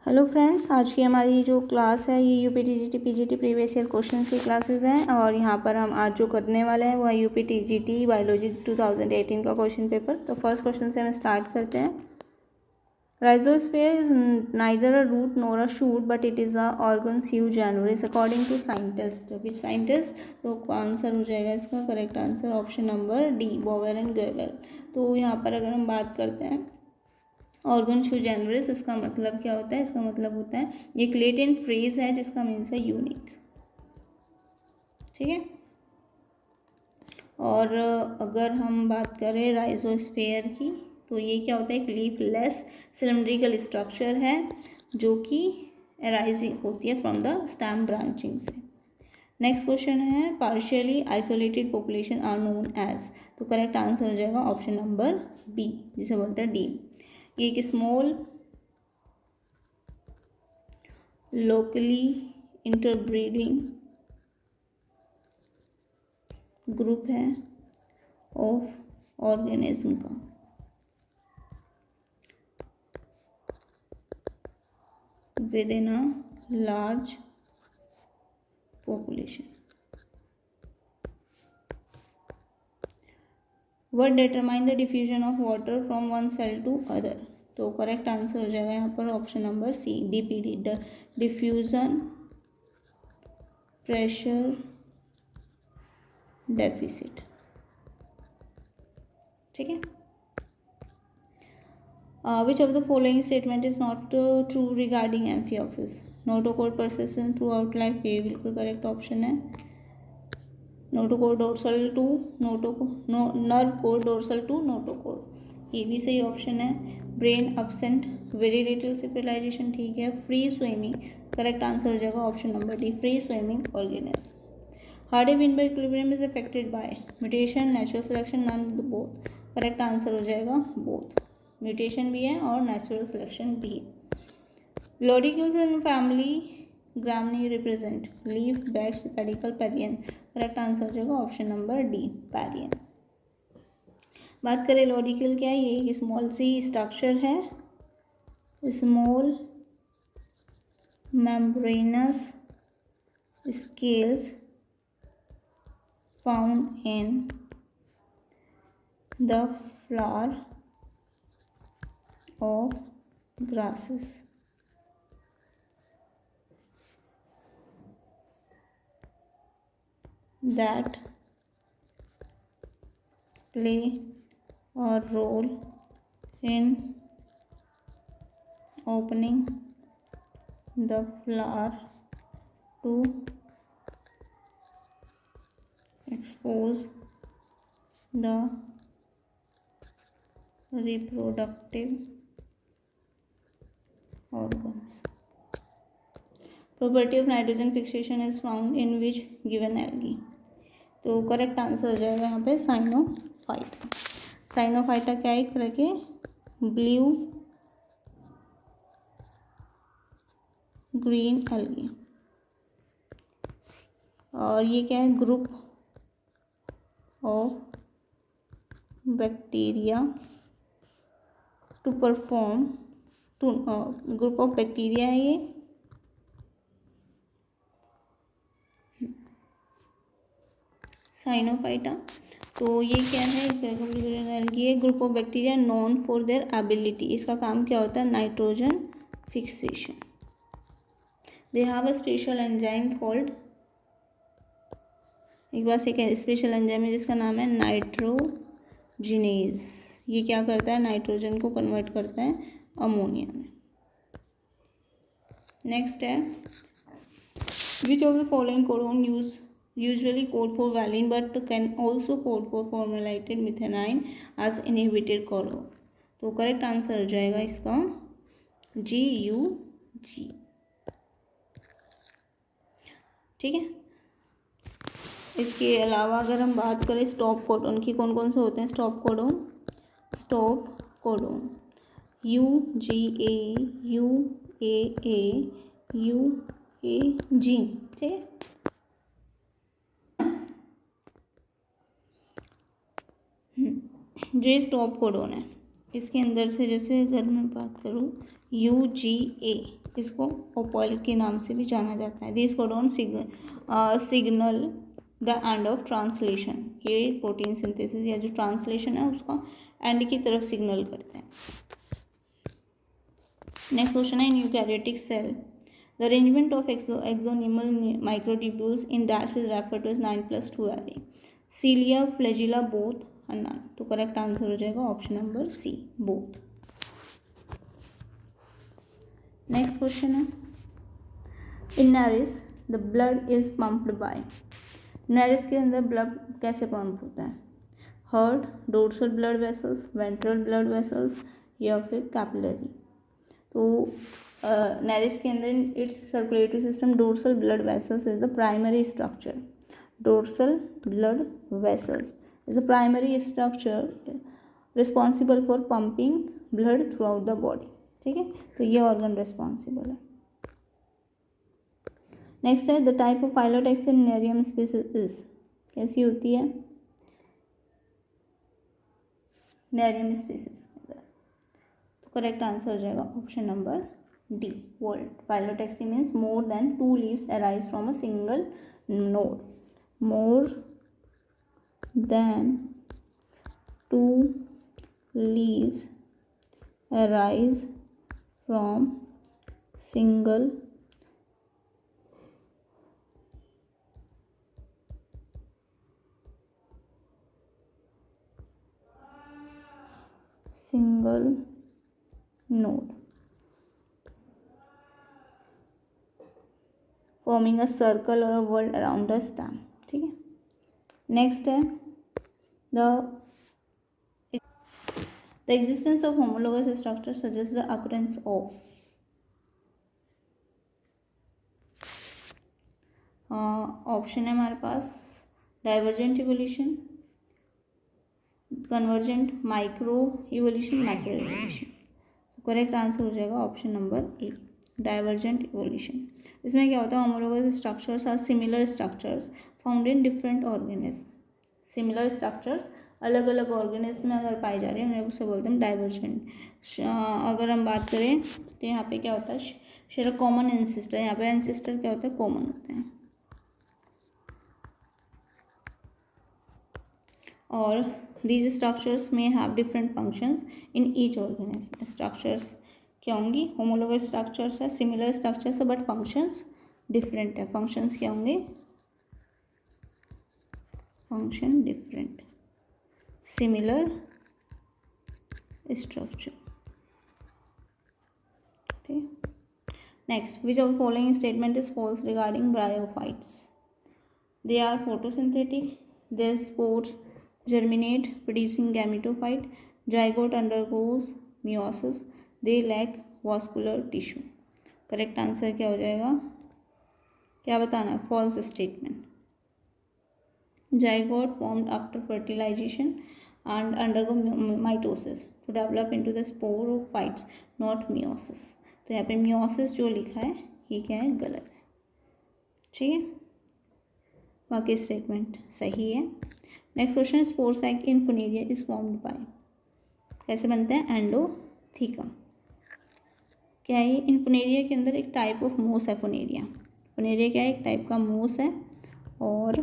Hello friends, आज की हमारी जो क्लास है ये UP TGT PGT previous year questions की क्लासेस हैं। और यहाँ पर हम आज जो करने वाले हैं वो है यूपी टीजीटी बायोलॉजी 2018 का क्वेश्चन पेपर। तो फर्स्ट क्वेश्चन से हम स्टार्ट करते हैं। Rhizosphere is neither a root nor a shoot but it is a organ sui generis according to scientist. Which scientist? तो आंसर हो जाएगा इसका correct answer option number D, Bower and Gavel. तो यहाँ पर अगर हम बात करते हैं ऑर्गन शू जेनरस, इसका मतलब क्या होता है? इसका मतलब होता है एक लेटेंट फ्रेज है जिसका मीन्स है यूनिक। ठीक है। और अगर हम बात करें राइजोस्फीयर की, तो ये क्या होता है? एक लीफलेस सिलिंड्रिकल स्ट्रक्चर है जो कि अराइजिंग होती है फ्रॉम द स्टेम ब्रांचिंग से। नेक्स्ट क्वेश्चन है partially isolated population are known as. तो करेक्ट आंसर हो जाएगा ऑप्शन नंबर बी, जिसे बोलते हैं डी। ये एक स्मॉल लोकली इंटरब्रीडिंग ग्रुप है ऑफ ऑर्गेनिज्म का। Within a large population. What determine the diffusion of water from one cell to other. तो करेक्ट आंसर हो जाएगा यहाँ पर option number C, DPD, diffusion pressure deficit. ठीक है। Which of the following statement is not true regarding amphioxus? Notochord persistent throughout life, ये बिल्कुल correct option है। Notochord dorsal to nerve cord dorsal to notochord, ये भी सही option है। Brain absent very little civilization, ठीक है। Free swimming, correct answer हो जाएगा option number D, free swimming organism. Hardy Weinberg equilibrium is affected by mutation, natural selection, none both. Correct answer हो जाएगा बोथ, म्यूटेशन भी है और नेचुरल सिलेक्शन भी है। Lodicules in family Gramineae represent leaf, bracts, pedicel, perianth. Correct answer हो जाएगा option number D, पेरियन। बात करें लोडिक्यूल क्या है? ये एक स्मॉल सी स्ट्रक्चर है, small membranes scales found in the flower of grasses. That play a role in opening the flower to expose the reproductive organs. Property of nitrogen fixation is found in which given algae? तो correct answer हो जाएगा यहाँ पे साइनोफाइटा। साइनोफाइटा क्या है? एक तरह के ब्लू ग्रीन एल्गी। और ये क्या है? Group of bacteria to perform group of bacteria है ये। साइनोफाइटा, तो ये क्या है? ये group of bacteria known for their ability, इसका काम क्या होता है? Nitrogen fixation. They have a special enzyme called, एक बार एक स्पेशल एंजाइम है जिसका नाम है नाइट्रोजिनेज। ये क्या करता है? नाइट्रोजन को कन्वर्ट करता है अमोनिया में। नेक्स्ट है which of the following codon usually code for valine but can also code for formylated methionine as inhibited codon। तो करेक्ट आंसर हो जाएगा इसका GUG। ठीक है। इसके अलावा अगर हम बात करें स्टॉप कोडोन की, कौन कौन से होते हैं stop codon? Stop codon UGA, UAA, UAG। ठीक है। जो स्टॉप कोडोन है इसके अंदर से जैसे अगर मैं बात करूँ UGA, इसको ओपल के नाम से भी जाना जाता है। This codon signal the end of translation, ये प्रोटीन सिंथेसिस या जो ट्रांसलेशन है उसका एंड की तरफ सिग्नल करते हैं। नेक्स्ट क्वेश्चन है, in eukaryotic cell the arrangement of axonemal microtubules in dash is referred to as 9+2 array, cilia, flagella, both और नन। तो करेक्ट आंसर हो जाएगा option number C, both. Next question है, in Nereis the blood is pumped by, Nereis के अंदर blood कैसे pump होता है? Heart, dorsal blood vessels, ventral blood vessels या फिर कैपिलरी। तो नैरिस के अंदर it's circulatory system, dorsal blood vessels is the primary structure, dorsal blood vessels is the primary structure responsible for pumping blood throughout the body। ठीक है, तो ये organ responsible है। नेक्स्ट है, the type of phyllotaxis in Nerium species is, कैसी होती है nerium species के अंदर? तो करेक्ट आंसर हो जाएगा option number D, volt. Phyllotaxy means more than 2 leaves arise from a single node, more then 2 leaves arise from single node forming a circle or a world around the stem। ठीक है, next है, the existence of homologous structure suggests the occurrence of option है हमारे पास divergent evolution, convergent, micro evolution, macro evolution. Correct answer हो जाएगा option number A, divergent evolution. इसमें क्या होता है, homologous structures are similar structures found in different organism, similar structures अलग अलग ऑर्गेनिज्म में अगर पाए जा रहे हैं उसे बोलते हैं डाइवर्जेंट। अगर हम बात करें तो यहाँ पे क्या होता है, शेयर कॉमन एंसेस्टर, यहाँ पे एंसेस्टर क्या होता है, कॉमन होते हैं। और these structures may have different functions in each organism। structures क्या होंगी, homologous structures है, similar structures है, but functions different है। functions क्या होंगे, function different, similar structure। okay, next, which of the following statement is false regarding bryophytes? They are photosynthetic, their spores germinate producing gametophyte, zygote undergoes meiosis, they lack vascular tissue। Correct answer क्या हो जाएगा, क्या बताना है, false statement. zygote formed after fertilization and undergo mitosis to develop into the sporophytes, not meiosis। तो यहाँ पे meiosis जो लिखा है ये क्या है, गलत है। ठीक है, बाकी स्टेटमेंट सही है। Next question, spore sac in Funaria is formed by, कैसे बनते हैं, एंडोथीकम। क्या है, इन फुनेरिया के अंदर एक टाइप ऑफ मूस है, फुनेरिया क्या है, एक टाइप का मूस है, और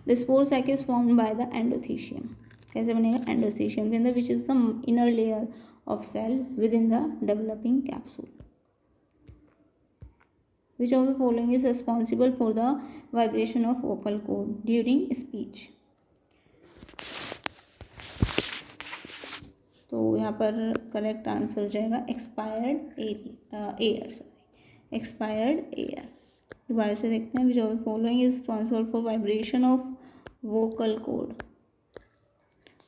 the spore sac is formed by the endothecium. कैसे बनेगा, एंडोथीशियम के अंदर, which is the inner layer of cell within the developing capsule. Which of the following is responsible for the vibration of vocal cord during speech? तो यहाँ पर correct answer हो जाएगा expired air, expired air. दोबारा से देखते हैं, which of the following is responsible for vibration of vocal cord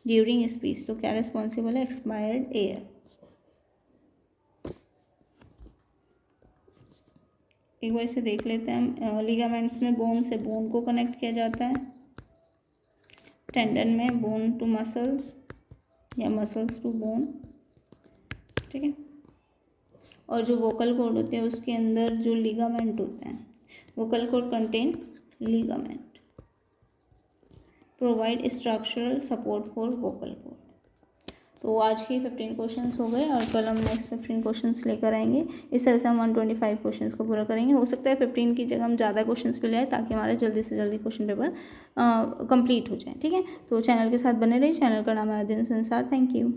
during speech? तो क्या रिस्पॉन्सिबल है, एक्सपायर्ड एयर। एक बार इसे देख लेते हैं, लिगामेंट्स में बोन से बोन को कनेक्ट किया जाता है, टेंडन में बोन टू मसल या मसल्स टू बोन। ठीक है, और जो वोकल कॉर्ड होते हैं उसके अंदर जो लिगामेंट होते हैं, vocal cord contain ligament, provide structural support for vocal cord. तो आज के 15 क्वेश्चंस हो गए और कल हम नेक्स्ट 15 क्वेश्चंस लेकर आएंगे। इस तरह से हम 125 क्वेश्चंस को पूरा करेंगे। हो सकता है 15 की जगह हम ज़्यादा क्वेश्चंस पे ले आए ताकि हमारा जल्दी से जल्दी क्वेश्चन पेपर कंप्लीट हो जाए। ठीक है, तो चैनल के साथ बने रहिए। चैनल का नाम है अध्ययन संसार। Thank you.